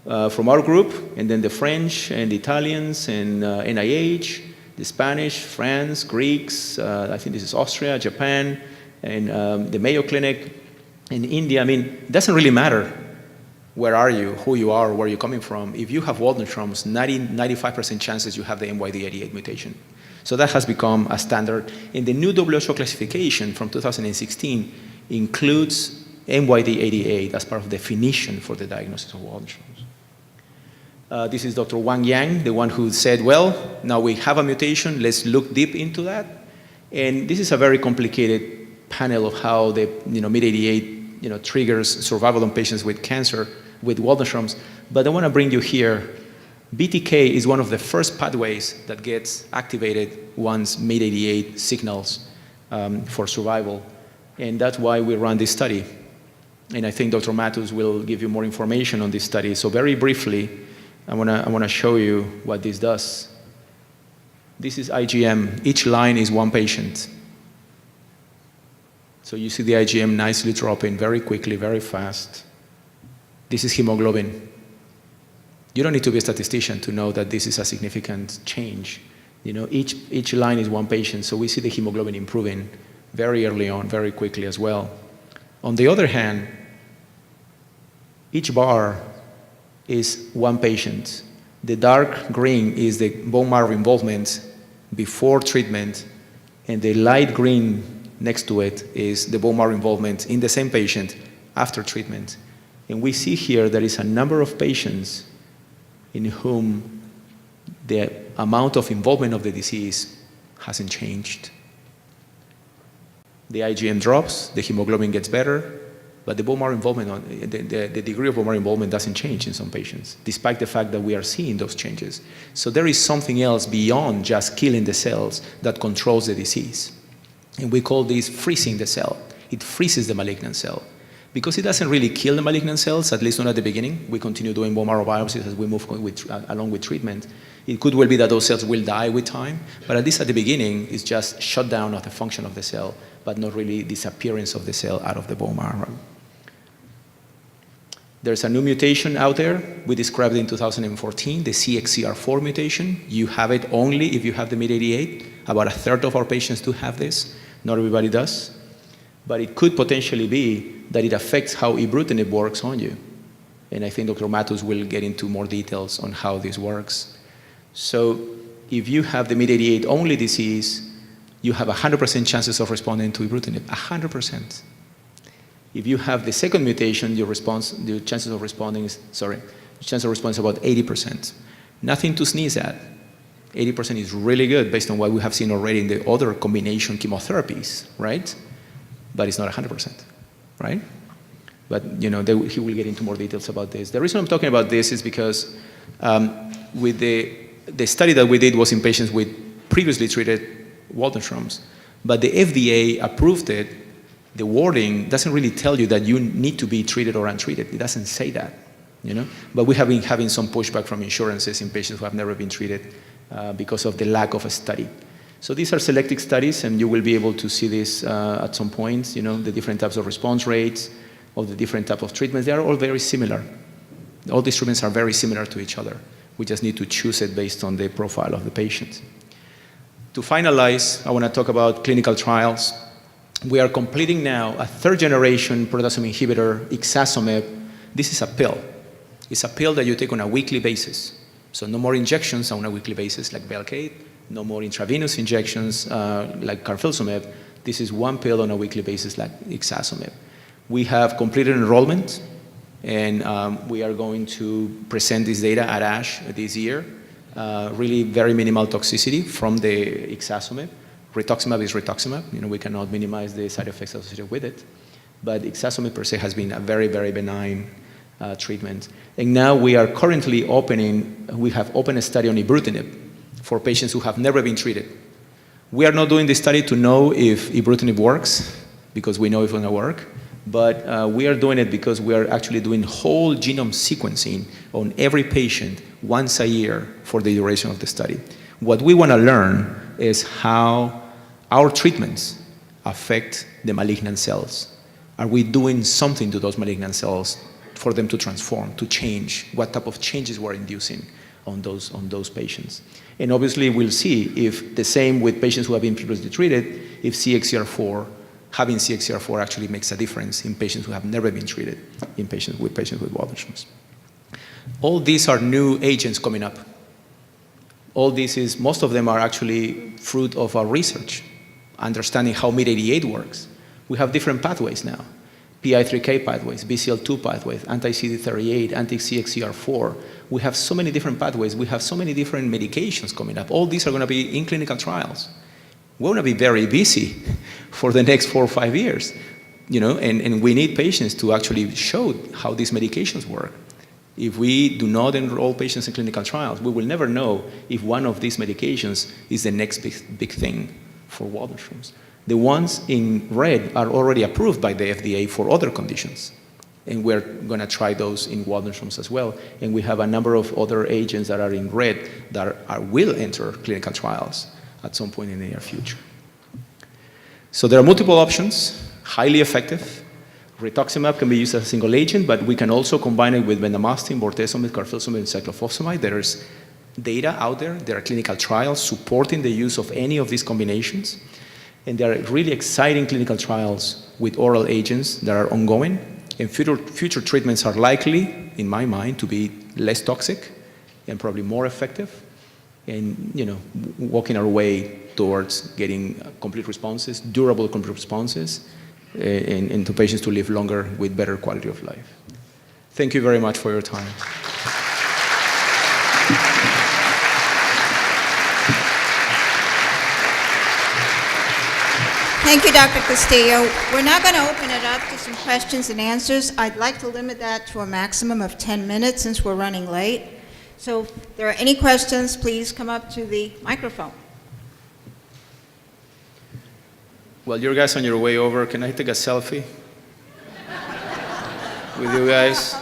From our group, and then the French and the Italians and NIH, the Spanish, France, Greeks, I think this is Austria, Japan, and the Mayo Clinic in India. I mean, it doesn't really matter where are you, who you are, where you're coming from. If you have Waldenstrom's, 95% chances you have the MYD88 mutation. So that has become a standard. And the new WHO classification from 2016 includes MYD88 as part of the definition for the diagnosis of Waldenstrom's. This is Dr. Wang Yang, the one who said, well, now we have a mutation, let's look deep into that. And this is a very complicated panel of how the MYD88 triggers survival in patients with cancer, with Waldenstrom's. But I want to bring you here. BTK is one of the first pathways that gets activated once MYD88 signals for survival. And that's why we run this study. And I think Dr. Matus will give you more information on this study. So very briefly, I want to show you what this does. This is IgM. Each line is one patient. So you see the IgM nicely dropping very quickly, very fast. This is hemoglobin. You don't need to be a statistician to know that this is a significant change. Each line is one patient, so we see the hemoglobin improving very early on, very quickly as well. On the other hand, each bar is one patient. The dark green is the bone marrow involvement before treatment, and the light green next to it is the bone marrow involvement in the same patient after treatment. And we see here there is a number of patients in whom the amount of involvement of the disease hasn't changed. The IgM drops, the hemoglobin gets better, but the bone marrow involvement, the degree of bone marrow involvement doesn't change in some patients, despite the fact that we are seeing those changes. So there is something else beyond just killing the cells that controls the disease. And we call this freezing the cell. It freezes the malignant cell. Because it doesn't really kill the malignant cells, at least not at the beginning. We continue doing bone marrow biopsies as we move along with treatment. It could well be that those cells will die with time, but at least at the beginning, it's just shutdown of the function of the cell, but not really disappearance of the cell out of the bone marrow. There's a new mutation out there. We described it in 2014, the CXCR4 mutation. You have it only if you have the MYD88. About a third of our patients do have this. Not everybody does. But it could potentially be that it affects how ibrutinib works on you. And I think Dr. Matus will get into more details on how this works. So if you have the MYD88 only disease, you have 100% chances of responding to ibrutinib, 100%. If you have the second mutation, the chances of responding is, chance of response is about 80%. Nothing to sneeze at. 80% is really good based on what we have seen already in the other combination chemotherapies, right? But it's not 100%, right? But he will get into more details about this. The reason I'm talking about this is because with the study that we did was in patients with previously treated Waldenström's, but the FDA approved it. The wording doesn't really tell you that you need to be treated or untreated. It doesn't say that, But we have been having some pushback from insurances in patients who have never been treated because of the lack of a study. So these are selected studies, and you will be able to see this at some point, the different types of response rates, of the different types of treatments. They are all very similar. All these treatments are very similar to each other. We just need to choose it based on the profile of the patient. To finalize, I want to talk about clinical trials. We are completing now a third-generation proteasome inhibitor, ixazomib. This is a pill. It's a pill that you take on a weekly basis. So no more injections on a weekly basis like Valkyr, no more intravenous injections like carfilzomib. This is one pill on a weekly basis like ixazomib. We have completed enrollment, and we are going to present this data at ASH this year. Really very minimal toxicity from the ixazomib. Rituximab is rituximab. We cannot minimize the side effects associated with it. But ixazomib per se has been a very, very benign treatment. And now we are currently we have opened a study on ibrutinib for patients who have never been treated. We are not doing this study to know if ibrutinib works, because we know it's going to work. But we are doing it because we are actually doing whole genome sequencing on every patient once a year for the duration of the study. What we want to learn is how our treatments affect the malignant cells. Are we doing something to those malignant cells for them to transform, to change? What type of changes we're inducing on those patients? And obviously, we'll see if the same with patients who have been previously treated, if having CXCR4 actually makes a difference in patients who have never been treated, in patients with Waldenström's. All these are new agents coming up. Most of them are actually fruit of our research, understanding how MYD88 works. We have different pathways now. PI3K pathways, BCL2 pathways, anti-CD38, anti-CXCR4. We have so many different pathways. We have so many different medications coming up. All these are going to be in clinical trials. We're going to be very busy for the next 4 or 5 years, and we need patients to actually show how these medications work. If we do not enroll patients in clinical trials, we will never know if one of these medications is the next big thing for Waldenström's. The ones in red are already approved by the FDA for other conditions, and we're going to try those in Waldenström's as well. And we have a number of other agents that are in red that will enter clinical trials at some point in the near future. So there are multiple options, highly effective. Rituximab can be used as a single agent, but we can also combine it with bendamustine, bortezomib, carfilzomib, and cyclophosphamide. There's data out there. There are clinical trials supporting the use of any of these combinations. And there are really exciting clinical trials with oral agents that are ongoing. And future treatments are likely, in my mind, to be less toxic and probably more effective. And walking our way towards getting complete responses, durable complete responses, and to patients to live longer with better quality of life. Thank you very much for your time. Thank you, Dr. Castillo. We're now going to open it up to some questions and answers. I'd like to limit that to a maximum of 10 minutes since we're running late. So if there are any questions, please come up to the microphone. Well, you guys on your way over, can I take a selfie with you guys?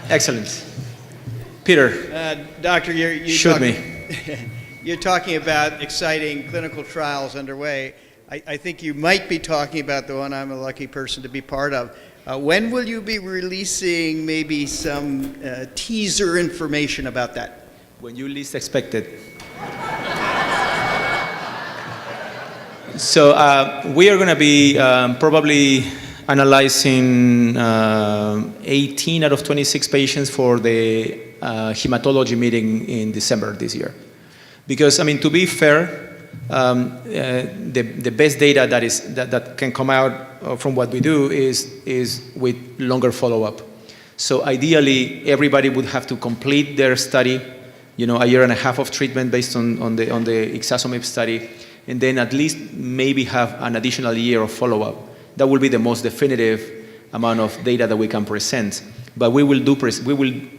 Excellent. Peter, Doctor, shoot me. You're talking about exciting clinical trials underway. I think you might be talking about the one I'm a lucky person to be part of. When will you be releasing maybe some teaser information about that? When you least expect it. So we are going to be probably analyzing 18 out of 26 patients for the hematology meeting in December this year. Because, I mean, to be fair, the best data that can come out from what we do is with longer follow-up. So ideally, everybody would have to complete their study, you know, a year and a half of treatment based on the ixazomib study, and then at least maybe have an additional year of follow-up. That will be the most definitive amount of data that we can present. But we will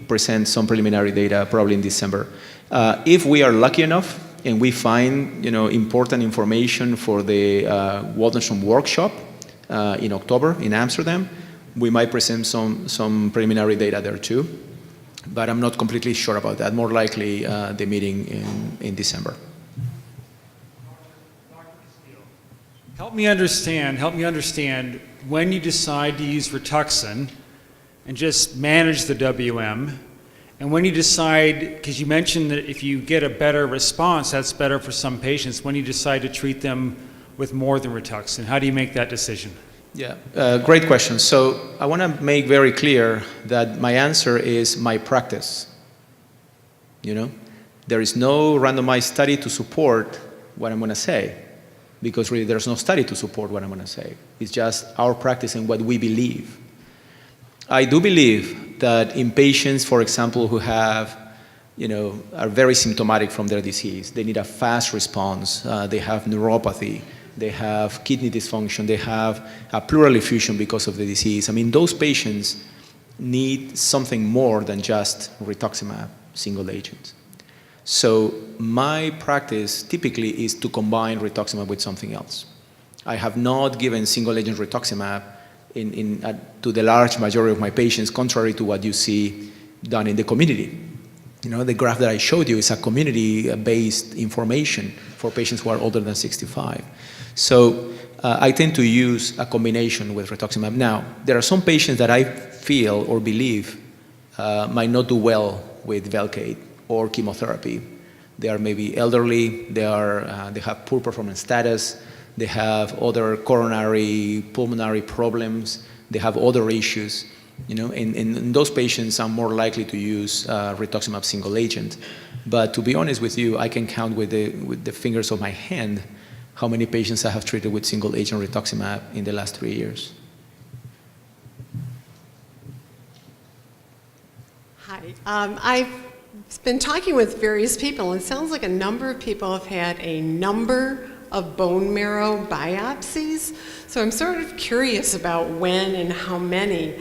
present some preliminary data probably in December. If we are lucky enough and we find, you know, important information for the Waldenstrom workshop in October in Amsterdam, we might present some preliminary data there too. But I'm not completely sure about that. More likely the meeting in December. Help me understand when you decide to use Rituxan and just manage the WM, and when you decide, because you mentioned that if you get a better response, that's better for some patients, when you decide to treat them with more than Rituxan, how do you make that decision? Yeah, great question. So I want to make very clear that my answer is my practice. You know, there is no randomized study to support what I'm going to say, because really there's no study to support what I'm going to say. It's just our practice and what we believe. I do believe that in patients, for example, who have, you know, are very symptomatic from their disease, they need a fast response, they have neuropathy, they have kidney dysfunction, they have a pleural effusion because of the disease. I mean, those patients need something more than just rituximab, single agent. So my practice typically is to combine rituximab with something else. I have not given single agent rituximab to the large majority of my patients, contrary to what you see done in the community. You know, the graph that I showed you is a community-based information for patients who are older than 65. So I tend to use a combination with rituximab. Now, there are some patients that I feel or believe might not do well with Velcade or chemotherapy. They are maybe elderly, they have poor performance status, they have other coronary, pulmonary problems, they have other issues. You know, in those patients, I'm more likely to use rituximab single agent. But to be honest with you, I can count with the fingers of my hand how many patients I have treated with single agent rituximab in the last 3 years. Hi, I've been talking with various people, and it sounds like a number of people have had a number of bone marrow biopsies. So I'm sort of curious about when and how many.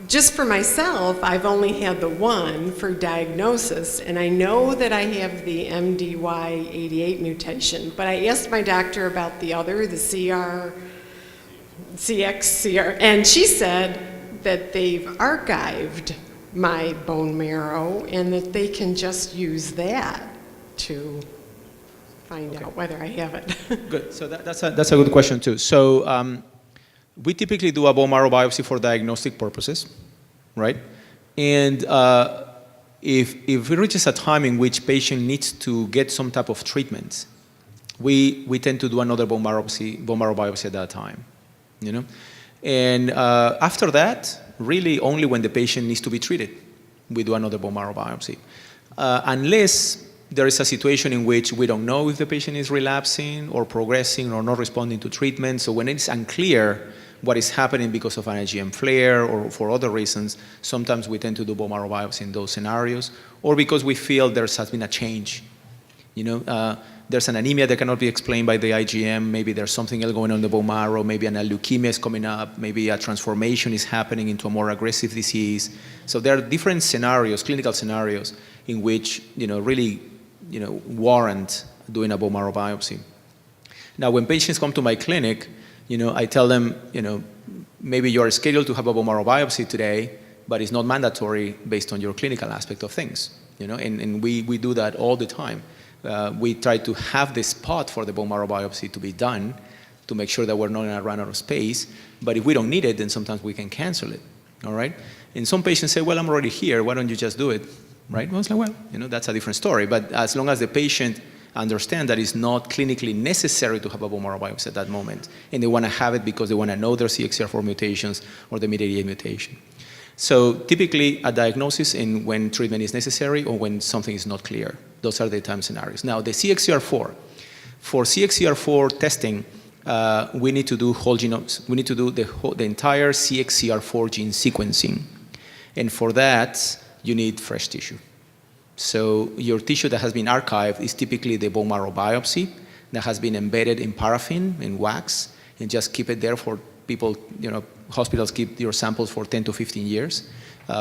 Just for myself, I've only had the one for diagnosis, and I know that I have the MDY88 mutation, but I asked my doctor about the other, the CXCR, and she said that they've archived my bone marrow and that they can just use that to find out whether I have it. Good. So that's a good question too. So we typically do a bone marrow biopsy for diagnostic purposes, right? And if it reaches a time in which patient needs to get some type of treatment, we tend to do another bone marrow biopsy at that time, you know? And after that, really only when the patient needs to be treated, we do another bone marrow biopsy. Unless there is a situation in which we don't know if the patient is relapsing or progressing or not responding to treatment. So when it's unclear what is happening because of an IgM flare or for other reasons, sometimes we tend to do bone marrow biopsy in those scenarios, or because we feel there has been a change. You know, there's an anemia that cannot be explained by the IgM, maybe there's something else going on in the bone marrow, maybe a leukemia is coming up, maybe a transformation is happening into a more aggressive disease. So there are different scenarios, clinical scenarios, in which, you know, really, you know, warrant doing a bone marrow biopsy. Now, when patients come to my clinic, you know, I tell them, you know, maybe you're scheduled to have a bone marrow biopsy today, but it's not mandatory based on your clinical aspect of things, you know, and we do that all the time. We try to have the spot for the bone marrow biopsy to be done to make sure that we're not going to run out of space, but if we don't need it, then sometimes we can cancel it, all right? And some patients say, well, I'm already here, why don't you just do it, right? Well, it's like, well, you know, that's a different story, but as long as the patient understand that it's not clinically necessary to have a bone marrow biopsy at that moment, and they want to have it because they want to know their CXCR4 mutations or the MYD88 mutation. So typically a diagnosis in when treatment is necessary or when something is not clear. Those are the time scenarios. Now the CXCR4, for CXCR4 testing, we need to do whole genomes. We need to do the entire CXCR4 gene sequencing. And for that, you need fresh tissue. So your tissue that has been archived is typically the bone marrow biopsy that has been embedded in paraffin, in wax, and just keep it there for people, hospitals keep your samples for 10 to 15 years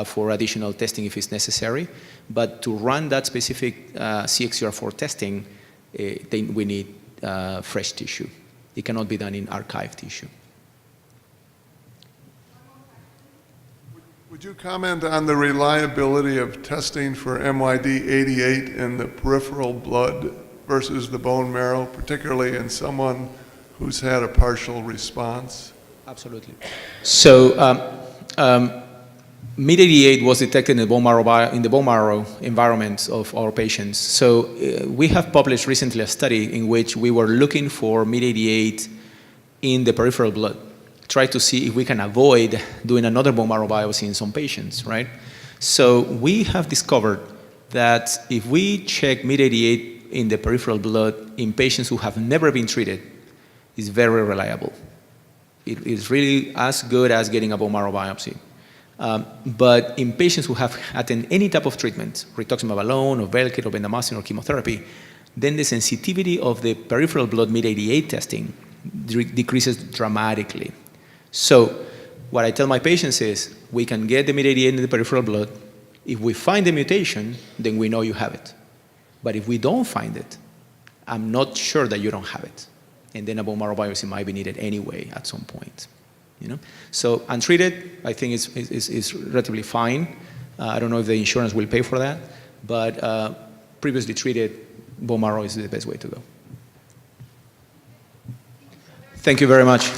for additional testing if it's necessary. But to run that specific CXCR4 testing, we need fresh tissue. It cannot be done in archived tissue. Would you comment on the reliability of testing for MYD88 in the peripheral blood versus the bone marrow, particularly in someone who's had a partial response? Absolutely. So MYD88 was detected in the bone marrow environment of our patients. So we have published recently a study in which we were looking for MYD88 in the peripheral blood, try to see if we can avoid doing another bone marrow biopsy in some patients, right? So we have discovered that if we check MYD88 in the peripheral blood in patients who have never been treated, it's very reliable. It is really as good as getting a bone marrow biopsy. But in patients who have had any type of treatment, rituximab alone, or Valkyr, or bendamustine, or chemotherapy, then the sensitivity of the peripheral blood MYD88 testing decreases dramatically. So what I tell my patients is, we can get the MYD88 in the peripheral blood. If we find the mutation, then we know you have it. But if we don't find it, I'm not sure that you don't have it. And then a bone marrow biopsy might be needed anyway at some point. So untreated, I think is relatively fine. I don't know if the insurance will pay for that, but previously treated, bone marrow is the best way to go. Thank you very much.